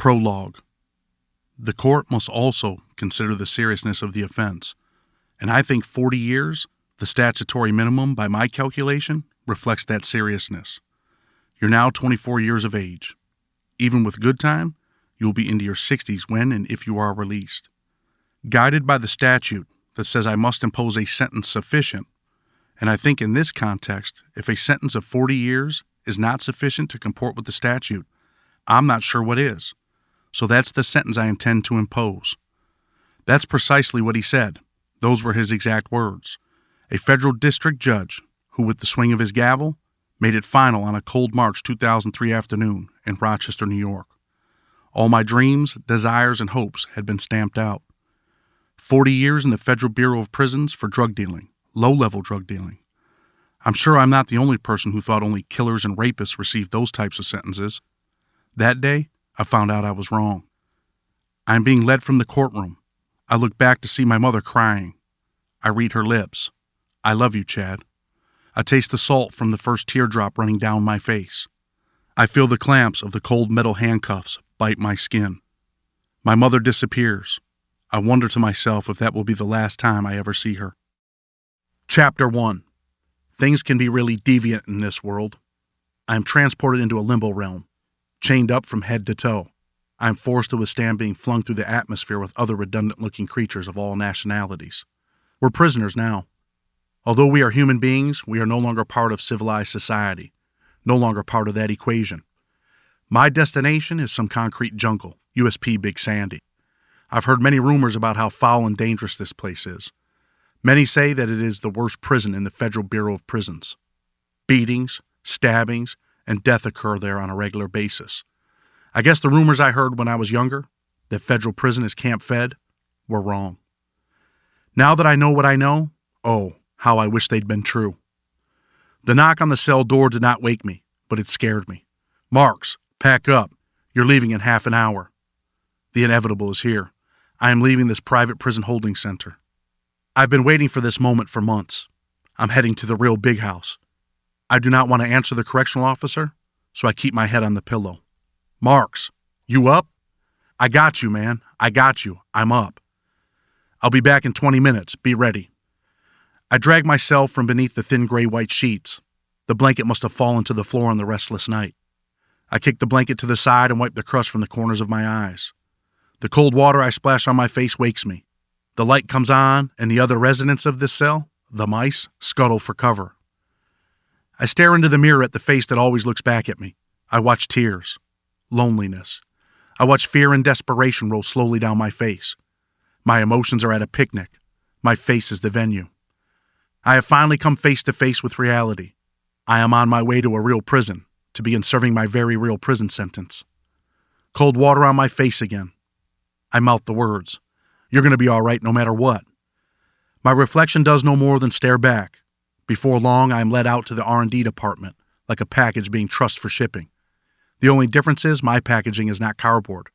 Prologue. The court must also consider the seriousness of the offense, and I think 40 years, the statutory minimum by my calculation, reflects that seriousness. You're now 24 years of age. Even with good time, you'll be into your 60s when and if you are released. Guided by the statute that says I must impose a sentence sufficient, and I think in this context, if a sentence of 40 years is not sufficient to comport with the statute, I'm not sure what is. So that's the sentence I intend to impose. That's precisely what he said. Those were his exact words. A federal district judge who, with the swing of his gavel, made it final on a cold March 2003 afternoon in Rochester, New York. All my dreams, desires, and hopes had been stamped out. 40 years in the Federal Bureau of Prisons for drug dealing, low-level drug dealing. I'm sure I'm not the only person who thought only killers and rapists received those types of sentences. That day, I found out I was wrong. I'm being led from the courtroom. I look back to see my mother crying. I read her lips. I love you, Chad. I taste the salt from the first teardrop running down my face. I feel the clamps of the cold metal handcuffs bite my skin. My mother disappears. I wonder to myself if that will be the last time I ever see her. Chapter 1. Things can be really deviant in this world. I am transported into a limbo realm, chained up from head to toe. I am forced to withstand being flung through the atmosphere with other redundant-looking creatures of all nationalities. We're prisoners now. Although we are human beings, we are no longer part of civilized society, no longer part of that equation. My destination is some concrete jungle, USP Big Sandy. I've heard many rumors about how foul and dangerous this place is. Many say that it is the worst prison in the Federal Bureau of Prisons. Beatings, stabbings, and death occur there on a regular basis. I guess the rumors I heard when I was younger, that federal prison is camp-fed, were wrong. Now that I know what I know, oh, how I wish they'd been true. The knock on the cell door did not wake me, but it scared me. Marks, pack up. You're leaving in half an hour. The inevitable is here. I am leaving this private prison holding center. I've been waiting for this moment for months. I'm heading to the real big house. I do not want to answer the correctional officer, so I keep my head on the pillow. Marks, you up? I got you, man. I got you. I'm up. I'll be back in 20 minutes. Be ready. I drag myself from beneath the thin gray-white sheets. The blanket must have fallen to the floor on the restless night. I kick the blanket to the side and wipe the crust from the corners of my eyes. The cold water I splash on my face wakes me. The light comes on, and the other residents of this cell, the mice, scuttle for cover. I stare into the mirror at the face that always looks back at me. I watch tears, loneliness. I watch fear and desperation roll slowly down my face. My emotions are at a picnic. My face is the venue. I have finally come face to face with reality. I am on my way to a real prison, to begin serving my very real prison sentence. Cold water on my face again. I mouth the words. You're going to be all right no matter what. My reflection does no more than stare back. Before long, I am led out to the R&D department, like a package being trussed for shipping. The only difference is my packaging is not cardboard,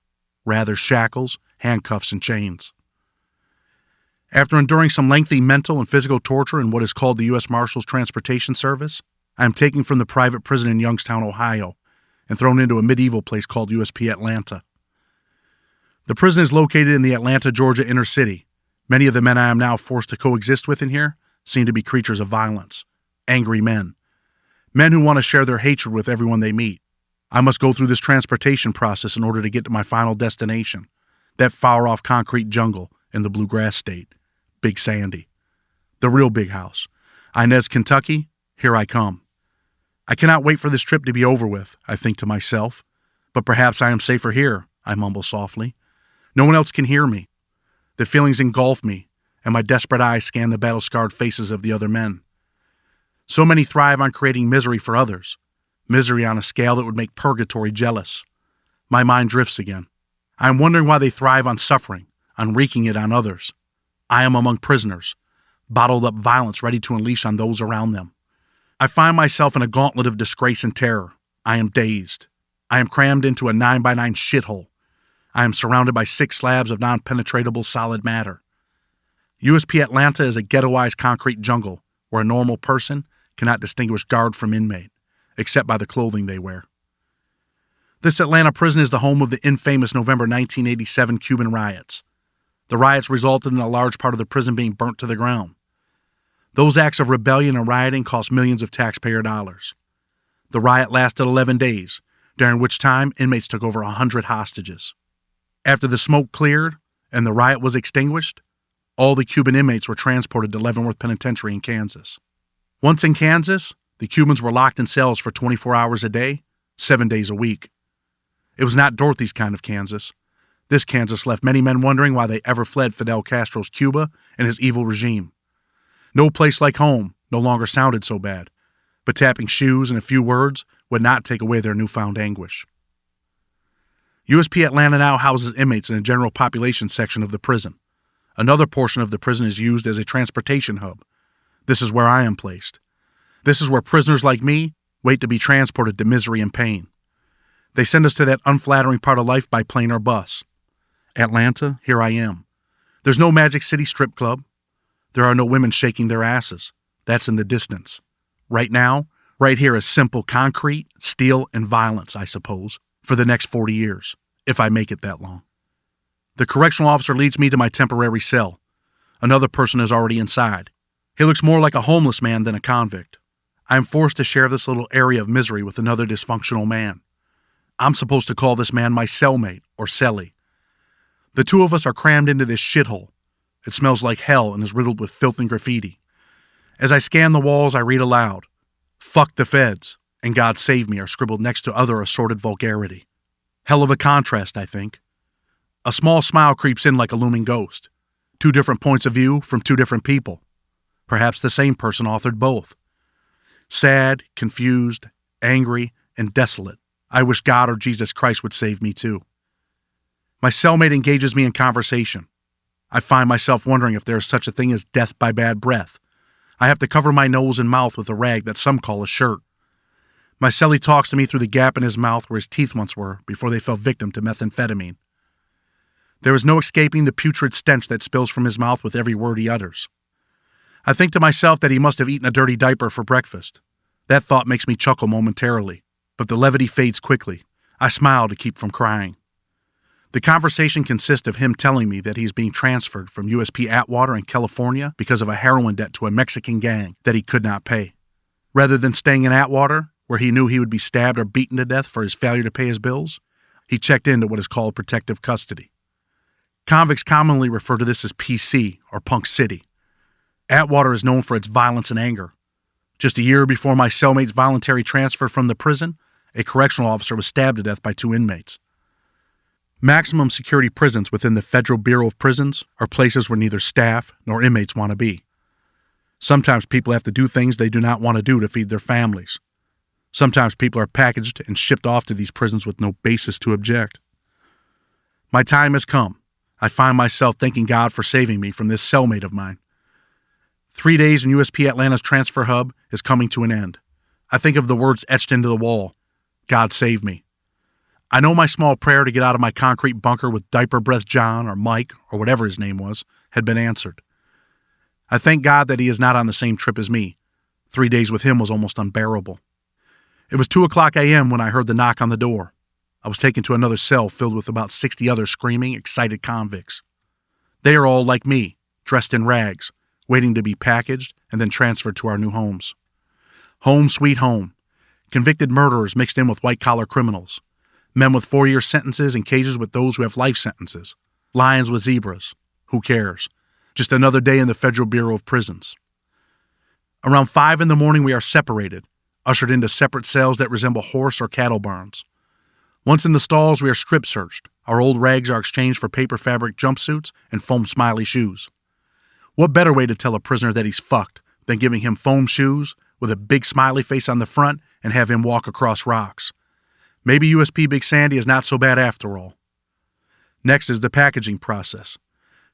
rather shackles, handcuffs, and chains. After enduring some lengthy mental and physical torture in what is called the U.S. Marshals Transportation Service, I am taken from the private prison in Youngstown, Ohio, and thrown into a medieval place called USP Atlanta. The prison is located in the Atlanta, Georgia inner city. Many of the men I am now forced to coexist with in here seem to be creatures of violence, angry men who want to share their hatred with everyone they meet. I must go through this transportation process in order to get to my final destination, that far-off concrete jungle in the bluegrass state, Big Sandy. The real big house. Inez, Kentucky, here I come. I cannot wait for this trip to be over with, I think to myself. But perhaps I am safer here, I mumble softly. No one else can hear me. The feelings engulf me, and my desperate eyes scan the battle-scarred faces of the other men. So many thrive on creating misery for others, misery on a scale that would make purgatory jealous. My mind drifts again. I am wondering why they thrive on suffering, on wreaking it on others. I am among prisoners, bottled up violence ready to unleash on those around them. I find myself in a gauntlet of disgrace and terror. I am dazed. I am crammed into a 9x9 shithole. I am surrounded by 6 slabs of non-penetratable solid matter. USP Atlanta is a ghettoized concrete jungle where a normal person cannot distinguish guard from inmate, except by the clothing they wear. This Atlanta prison is the home of the infamous November 1987 Cuban riots. The riots resulted in a large part of the prison being burnt to the ground. Those acts of rebellion and rioting cost millions of taxpayer dollars. The riot lasted 11 days, during which time inmates took over 100 hostages. After the smoke cleared and the riot was extinguished, all the Cuban inmates were transported to Leavenworth Penitentiary in Kansas. Once in Kansas, the Cubans were locked in cells for 24 hours a day, 7 days a week. It was not Dorothy's kind of Kansas. This Kansas left many men wondering why they ever fled Fidel Castro's Cuba and his evil regime. No place like home no longer sounded so bad, but tapping shoes and a few words would not take away their newfound anguish. USP Atlanta now houses inmates in a general population section of the prison. Another portion of the prison is used as a transportation hub. This is where I am placed. This is where prisoners like me wait to be transported to misery and pain. They send us to that unflattering part of life by plane or bus. Atlanta, here I am. There's no Magic City strip club. There are no women shaking their asses. That's in the distance. Right now, right here is simple concrete, steel, and violence, I suppose, for the next 40 years, if I make it that long. The correctional officer leads me to my temporary cell. Another person is already inside. He looks more like a homeless man than a convict. I am forced to share this little area of misery with another dysfunctional man. I'm supposed to call this man my cellmate, or cellie. The two of us are crammed into this shithole. It smells like hell and is riddled with filth and graffiti. As I scan the walls, I read aloud, "Fuck the feds," and "God save me" are scribbled next to other assorted vulgarity. Hell of a contrast, I think. A small smile creeps in like a looming ghost. 2 different points of view from 2 different people. Perhaps the same person authored both. Sad, confused, angry, and desolate. I wish God or Jesus Christ would save me too. My cellmate engages me in conversation. I find myself wondering if there is such a thing as death by bad breath. I have to cover my nose and mouth with a rag that some call a shirt. My cellie talks to me through the gap in his mouth where his teeth once were before they fell victim to methamphetamine. There is no escaping the putrid stench that spills from his mouth with every word he utters. I think to myself that he must have eaten a dirty diaper for breakfast. That thought makes me chuckle momentarily, but the levity fades quickly. I smile to keep from crying. The conversation consists of him telling me that he is being transferred from USP Atwater in California because of a heroin debt to a Mexican gang that he could not pay. Rather than staying in Atwater, where he knew he would be stabbed or beaten to death for his failure to pay his bills, he checked into what is called protective custody. Convicts commonly refer to this as PC, or Punk City. Atwater is known for its violence and anger. Just a year before my cellmate's voluntary transfer from the prison, a correctional officer was stabbed to death by 2 inmates. Maximum security prisons within the Federal Bureau of Prisons are places where neither staff nor inmates want to be. Sometimes people have to do things they do not want to do to feed their families. Sometimes people are packaged and shipped off to these prisons with no basis to object. My time has come. I find myself thanking God for saving me from this cellmate of mine. 3 days in USP Atlanta's transfer hub is coming to an end. I think of the words etched into the wall, "God save me." I know my small prayer to get out of my concrete bunker with Diaper Breath John or Mike or whatever his name was had been answered. I thank God that he is not on the same trip as me. 3 days with him was almost unbearable. It was 2:00 a.m. when I heard the knock on the door. I was taken to another cell filled with about 60 other screaming, excited convicts. They are all like me, dressed in rags, waiting to be packaged and then transferred to our new homes. Home sweet home. Convicted murderers mixed in with white-collar criminals. Men with 4-year sentences in cages with those who have life sentences. Lions with zebras. Who cares? Just another day in the Federal Bureau of Prisons. Around 5 in the morning we are separated, ushered into separate cells that resemble horse or cattle barns. Once in the stalls we are strip searched. Our old rags are exchanged for paper fabric jumpsuits and foam smiley shoes. What better way to tell a prisoner that he's fucked than giving him foam shoes with a big smiley face on the front and have him walk across rocks? Maybe USP Big Sandy is not so bad after all. Next is the packaging process.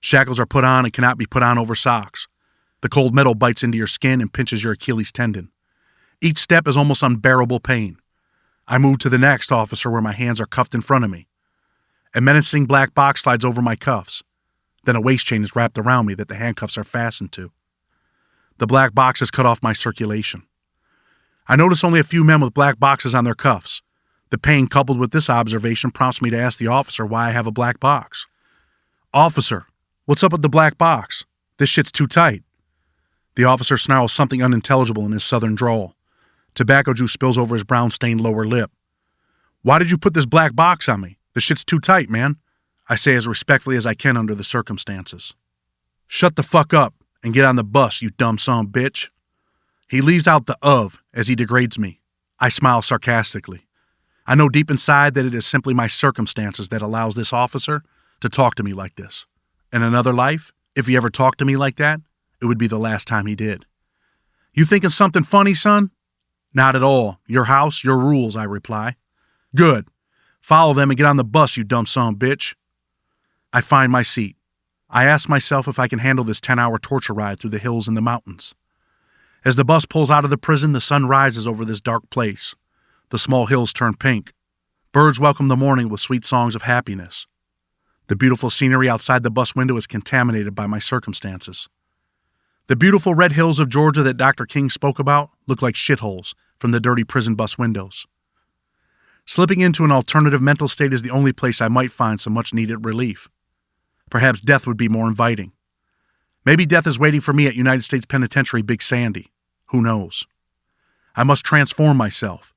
Shackles are put on and cannot be put on over socks. The cold metal bites into your skin and pinches your Achilles tendon. Each step is almost unbearable pain. I move to the next officer where my hands are cuffed in front of me. A menacing black box slides over my cuffs. Then a waist chain is wrapped around me that the handcuffs are fastened to. The black boxes cut off my circulation. I notice only a few men with black boxes on their cuffs. The pain coupled with this observation prompts me to ask the officer why I have a black box. "Officer, what's up with the black box? This shit's too tight." The officer snarls something unintelligible in his southern drawl. Tobacco juice spills over his brown-stained lower lip. "Why did you put this black box on me? The shit's too tight, man," I say as respectfully as I can under the circumstances. "Shut the fuck up and get on the bus, you dumb son of a bitch." He leaves out the "of" as he degrades me. I smile sarcastically. I know deep inside that it is simply my circumstances that allows this officer to talk to me like this. In another life, if he ever talked to me like that, it would be the last time he did. "You thinking something funny, son?" "Not at all. Your house, your rules," I reply. "Good. Follow them and get on the bus, you dumb son of a bitch." I find my seat. I ask myself if I can handle this 10-hour torture ride through the hills and the mountains. As the bus pulls out of the prison, the sun rises over this dark place. The small hills turn pink. Birds welcome the morning with sweet songs of happiness. The beautiful scenery outside the bus window is contaminated by my circumstances. The beautiful red hills of Georgia that Dr. King spoke about look like shitholes from the dirty prison bus windows. Slipping into an alternative mental state is the only place I might find some much-needed relief. Perhaps death would be more inviting. Maybe death is waiting for me at United States Penitentiary Big Sandy. Who knows? I must transform myself.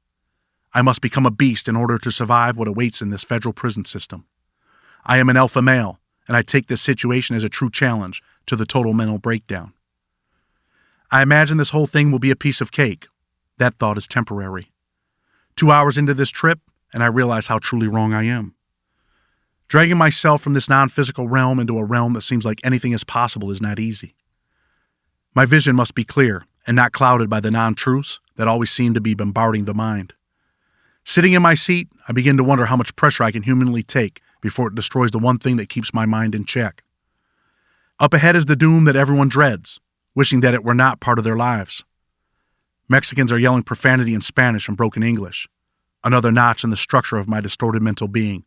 I must become a beast in order to survive what awaits in this federal prison system. I am an alpha male, and I take this situation as a true challenge to the total mental breakdown. I imagine this whole thing will be a piece of cake. That thought is temporary. 2 hours into this trip, and I realize how truly wrong I am. Dragging myself from this non-physical realm into a realm that seems like anything is possible is not easy. My vision must be clear and not clouded by the non-truths that always seem to be bombarding the mind. Sitting in my seat, I begin to wonder how much pressure I can humanly take before it destroys the one thing that keeps my mind in check. Up ahead is the doom that everyone dreads, wishing that it were not part of their lives. Mexicans are yelling profanity in Spanish and broken English, another notch in the structure of my distorted mental being.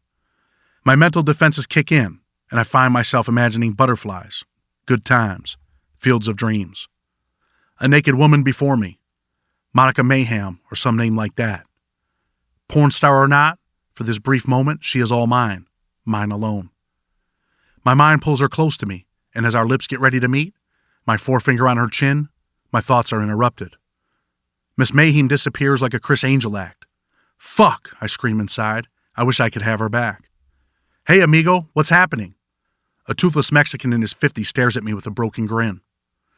My mental defenses kick in, and I find myself imagining butterflies, good times, fields of dreams. A naked woman before me, Monica Mayhem or some name like that. Porn star or not, for this brief moment, she is all mine, mine alone. My mind pulls her close to me, and as our lips get ready to meet, my forefinger on her chin, my thoughts are interrupted. Miss Mayhem disappears like a Chris Angel act. "Fuck," I scream inside. I wish I could have her back. "Hey, amigo, what's happening?" A toothless Mexican in his 50s stares at me with a broken grin.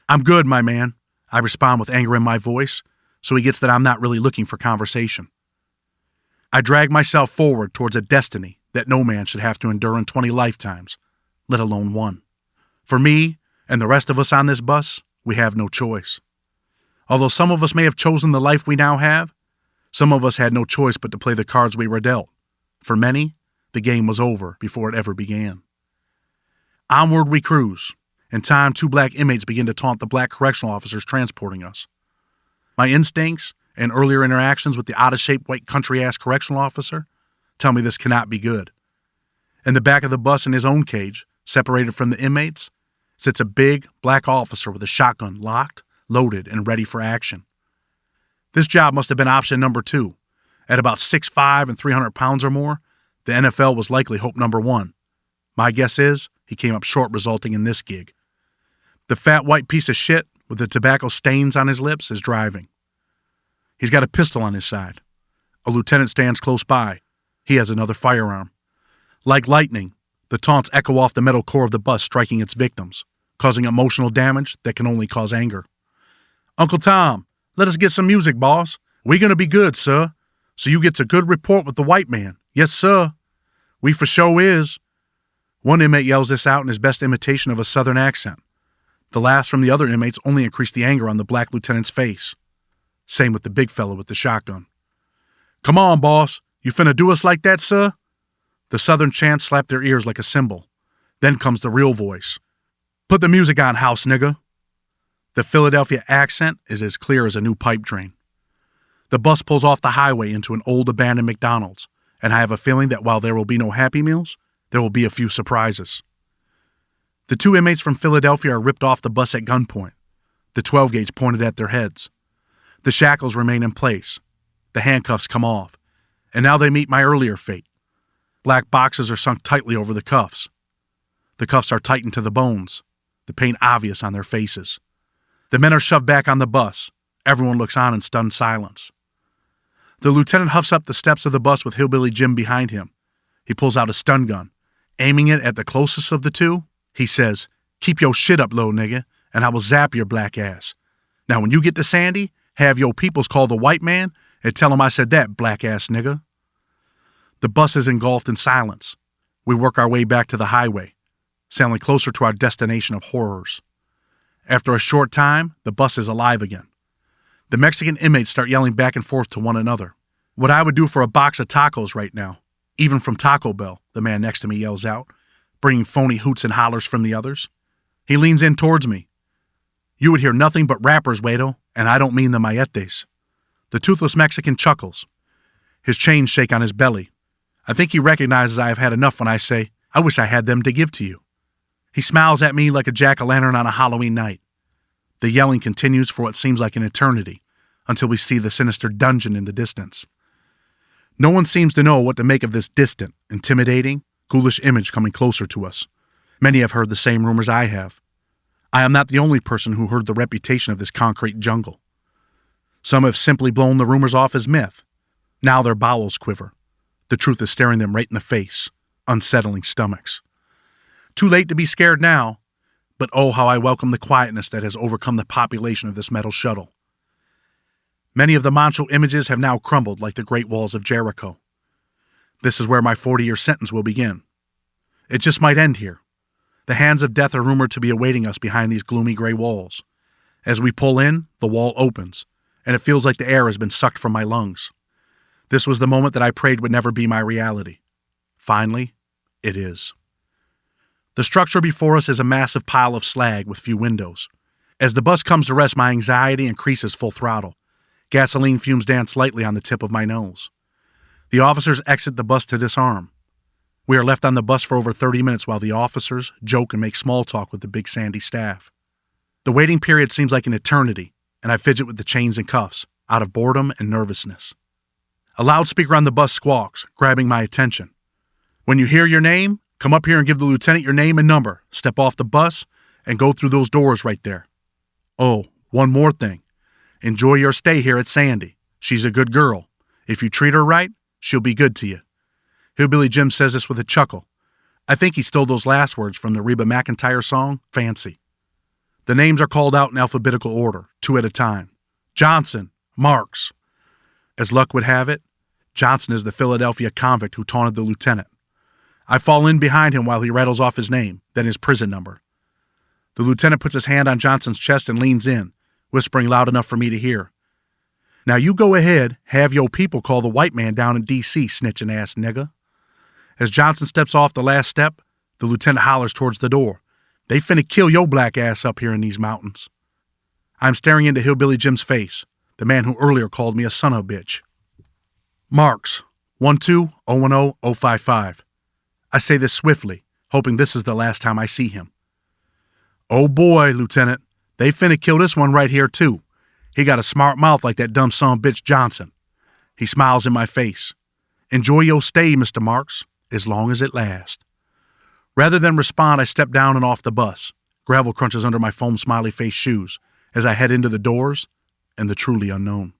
"I'm good, my man," I respond with anger in my voice, so he gets that I'm not really looking for conversation. I drag myself forward towards a destiny that no man should have to endure in 20 lifetimes, let alone one. For me, and the rest of us on this bus, we have no choice. Although some of us may have chosen the life we now have, some of us had no choice but to play the cards we were dealt. For many, the game was over before it ever began. Onward we cruise. In time, 2 black inmates begin to taunt the black correctional officers transporting us. My instincts and earlier interactions with the out-of-shape white country-ass correctional officer tell me this cannot be good. In the back of the bus in his own cage, separated from the inmates, sits a big black officer with a shotgun locked, loaded, and ready for action. This job must have been option number 2. At about 6'5" and 300 pounds or more, the NFL was likely hope number 1. My guess is he came up short, resulting in this gig. The fat white piece of shit with the tobacco stains on his lips is driving. He's got a pistol on his side. A lieutenant stands close by. He has another firearm. Like lightning, the taunts echo off the metal core of the bus, striking its victims, causing emotional damage that can only cause anger. "Uncle Tom, let us get some music, boss. We gonna be good, sir. So you gets a good report with the white man. Yes, sir. We for sure is." One inmate yells this out in his best imitation of a southern accent. The laughs from the other inmates only increase the anger on the black lieutenant's face. Same with the big fellow with the shotgun. "Come on, boss. You finna do us like that, sir?" The southern chants slap their ears like a cymbal. Then comes the real voice. "Put the music on, house nigga." The Philadelphia accent is as clear as a new pipe drain. The bus pulls off the highway into an old abandoned McDonald's, and I have a feeling that while there will be no Happy Meals, there will be a few surprises. The 2 inmates from Philadelphia are ripped off the bus at gunpoint, the 12-gauge pointed at their heads. The shackles remain in place. The handcuffs come off, And now they meet my earlier fate. Black boxes are sunk tightly over the cuffs. The cuffs are tightened to the bones, the pain obvious on their faces. The men are shoved back on the bus. Everyone looks on in stunned silence. The lieutenant huffs up the steps of the bus with Hillbilly Jim behind him. He pulls out a stun gun. Aiming it at the closest of the two, he says, "Keep your shit up, little nigga, and I will zap your black ass. Now when you get to Sandy, have your peoples call the white man and tell him I said that, black ass nigga." The bus is engulfed in silence. We work our way back to the highway, sailing closer to our destination of horrors. After a short time, the bus is alive again. The Mexican inmates start yelling back and forth to one another. "What I would do for a box of tacos right now, even from Taco Bell," the man next to me yells out, bringing phony hoots and hollers from the others. He leans in towards me. "You would hear nothing but rappers, Guido, and I don't mean the Mayetes." The toothless Mexican chuckles. His chains shake on his belly. I think he recognizes I have had enough when I say, "I wish I had them to give to you." He smiles at me like a jack-o'-lantern on a Halloween night. The yelling continues for what seems like an eternity, until we see the sinister dungeon in the distance. No one seems to know what to make of this distant, intimidating, ghoulish image coming closer to us. Many have heard the same rumors I have. I am not the only person who heard the reputation of this concrete jungle. Some have simply blown the rumors off as myth. Now their bowels quiver. The truth is staring them right in the face, unsettling stomachs. Too late to be scared now, but oh how I welcome the quietness that has overcome the population of this metal shuttle. Many of the mancho images have now crumbled like the great walls of Jericho. This is where my 40-year sentence will begin. It just might end here. The hands of death are rumored to be awaiting us behind these gloomy gray walls. As we pull in, the wall opens, and it feels like the air has been sucked from my lungs. This was the moment that I prayed would never be my reality. Finally, it is. The structure before us is a massive pile of slag with few windows. As the bus comes to rest, my anxiety increases full throttle. Gasoline fumes dance lightly on the tip of my nose. The officers exit the bus to disarm. We are left on the bus for over 30 minutes while the officers joke and make small talk with the Big Sandy staff. The waiting period seems like an eternity, and I fidget with the chains and cuffs, out of boredom and nervousness. A loudspeaker on the bus squawks, grabbing my attention. "When you hear your name, come up here and give the lieutenant your name and number. Step off the bus and go through those doors right there. Oh, one more thing. Enjoy your stay here at Sandy. She's a good girl. If you treat her right, she'll be good to you." Hillbilly Jim says this with a chuckle. I think he stole those last words from the Reba McEntire song, Fancy. The names are called out in alphabetical order, 2 at a time. Johnson, Marks. As luck would have it, Johnson is the Philadelphia convict who taunted the lieutenant. I fall in behind him while he rattles off his name, then his prison number. The lieutenant puts his hand on Johnson's chest and leans in, whispering loud enough for me to hear. "Now you go ahead, have your people call the white man down in D.C., snitching ass nigga." As Johnson steps off the last step, the lieutenant hollers towards the door. "They finna kill your black ass up here in these mountains." I'm staring into Hillbilly Jim's face, the man who earlier called me a son of a bitch. "Marks, 12010-055. I say this swiftly, hoping this is the last time I see him. "Oh boy, Lieutenant, they finna kill this one right here too. He got a smart mouth like that dumb son of a bitch Johnson." He smiles in my face. "Enjoy your stay, Mr. Marks, as long as it lasts." Rather than respond, I step down and off the bus. Gravel crunches under my foam smiley face shoes as I head into the doors and the truly unknown.